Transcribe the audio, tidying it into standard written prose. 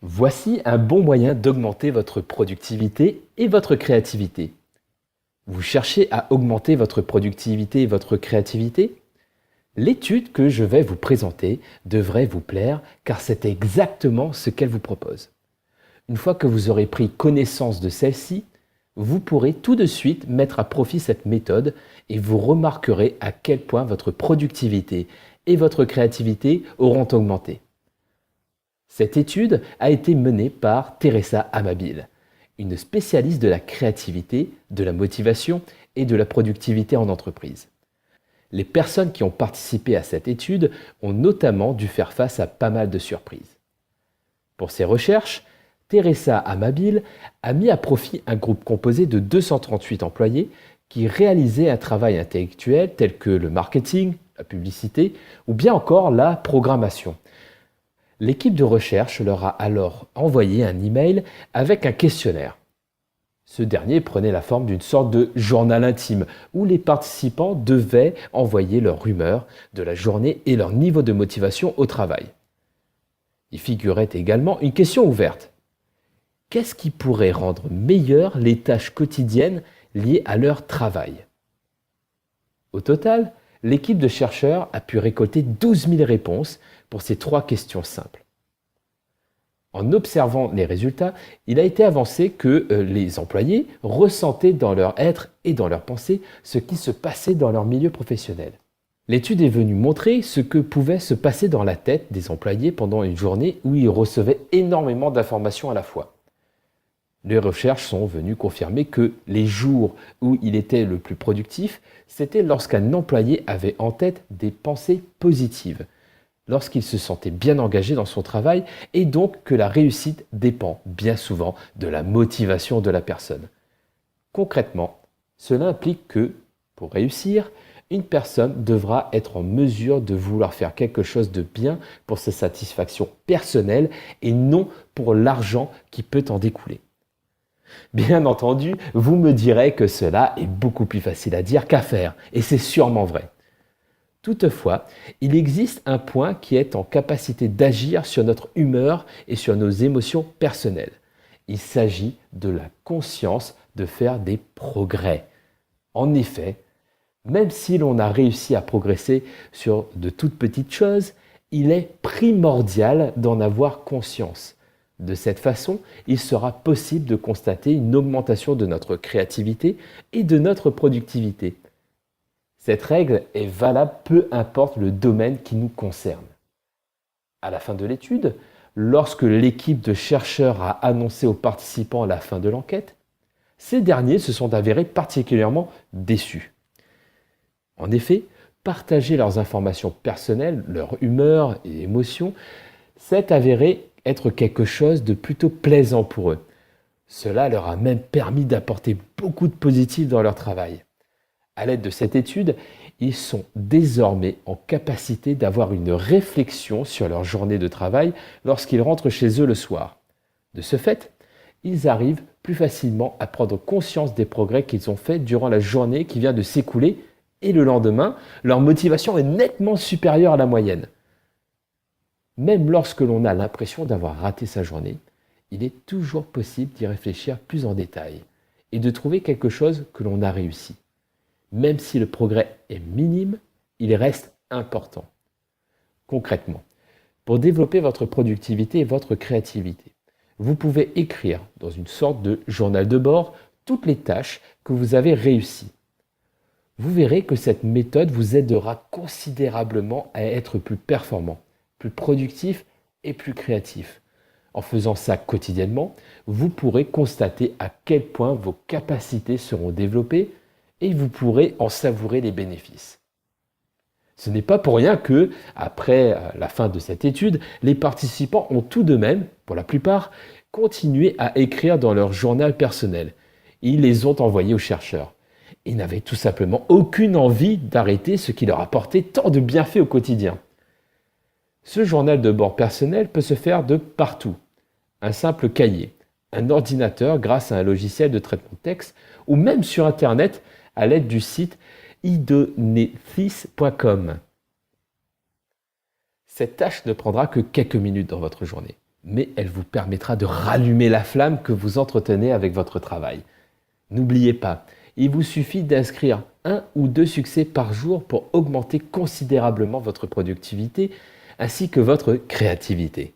Voici un bon moyen d'augmenter votre productivité et votre créativité. Vous cherchez à augmenter votre productivité et votre créativité? L'étude que je vais vous présenter devrait vous plaire car c'est exactement ce qu'elle vous propose. Une fois que vous aurez pris connaissance de celle-ci, vous pourrez tout de suite mettre à profit cette méthode et vous remarquerez à quel point votre productivité et votre créativité auront augmenté. Cette étude a été menée par Teresa Amabil, une spécialiste de la créativité, de la motivation et de la productivité en entreprise. Les personnes qui ont participé à cette étude ont notamment dû faire face à pas mal de surprises. Pour ses recherches, Teresa Amabil a mis à profit un groupe composé de 238 employés qui réalisaient un travail intellectuel tel que le marketing, la publicité ou bien encore la programmation. L'équipe de recherche leur a alors envoyé un email avec un questionnaire. Ce dernier prenait la forme d'une sorte de journal intime où les participants devaient envoyer leur humeur de la journée et leur niveau de motivation au travail. Il figurait également une question ouverte. Qu'est-ce qui pourrait rendre meilleures les tâches quotidiennes liées à leur travail? Au total, l'équipe de chercheurs a pu récolter 12 000 réponses pour ces 3 questions simples. En observant les résultats, il a été avancé que les employés ressentaient dans leur être et dans leur pensée ce qui se passait dans leur milieu professionnel. L'étude est venue montrer ce que pouvait se passer dans la tête des employés pendant une journée où ils recevaient énormément d'informations à la fois. Les recherches sont venues confirmer que les jours où il était le plus productif, c'était lorsqu'un employé avait en tête des pensées positives, lorsqu'il se sentait bien engagé dans son travail et donc que la réussite dépend bien souvent de la motivation de la personne. Concrètement, cela implique que, pour réussir, une personne devra être en mesure de vouloir faire quelque chose de bien pour sa satisfaction personnelle et non pour l'argent qui peut en découler. Bien entendu, vous me direz que cela est beaucoup plus facile à dire qu'à faire, et c'est sûrement vrai. Toutefois, il existe un point qui est en capacité d'agir sur notre humeur et sur nos émotions personnelles. Il s'agit de la conscience de faire des progrès. En effet, même si l'on a réussi à progresser sur de toutes petites choses, il est primordial d'en avoir conscience. De cette façon, il sera possible de constater une augmentation de notre créativité et de notre productivité. Cette règle est valable peu importe le domaine qui nous concerne. À la fin de l'étude, lorsque l'équipe de chercheurs a annoncé aux participants la fin de l'enquête, ces derniers se sont avérés particulièrement déçus. En effet, partager leurs informations personnelles, leur humeur et émotions, s'est avéré être quelque chose de plutôt plaisant pour eux. Cela leur a même permis d'apporter beaucoup de positif dans leur travail. À l'aide de cette étude, ils sont désormais en capacité d'avoir une réflexion sur leur journée de travail lorsqu'ils rentrent chez eux le soir. De ce fait, ils arrivent plus facilement à prendre conscience des progrès qu'ils ont faits durant la journée qui vient de s'écouler et le lendemain, leur motivation est nettement supérieure à la moyenne. Même lorsque l'on a l'impression d'avoir raté sa journée, il est toujours possible d'y réfléchir plus en détail et de trouver quelque chose que l'on a réussi. Même si le progrès est minime, il reste important. Concrètement, pour développer votre productivité et votre créativité, vous pouvez écrire dans une sorte de journal de bord toutes les tâches que vous avez réussies. Vous verrez que cette méthode vous aidera considérablement à être plus performant, plus productif et plus créatif. En faisant ça quotidiennement, vous pourrez constater à quel point vos capacités seront développées et vous pourrez en savourer les bénéfices. Ce n'est pas pour rien que, après la fin de cette étude, les participants ont tout de même, pour la plupart, continué à écrire dans leur journal personnel. Ils les ont envoyés aux chercheurs. Ils n'avaient tout simplement aucune envie d'arrêter ce qui leur apportait tant de bienfaits au quotidien. Ce journal de bord personnel peut se faire de partout. Un simple cahier, un ordinateur grâce à un logiciel de traitement de texte ou même sur Internet à l'aide du site idonethys.com. Cette tâche ne prendra que quelques minutes dans votre journée. mais elle vous permettra de rallumer la flamme que vous entretenez avec votre travail. N'oubliez pas, il vous suffit d'inscrire 1 ou 2 succès par jour pour augmenter considérablement votre productivité ainsi que votre créativité.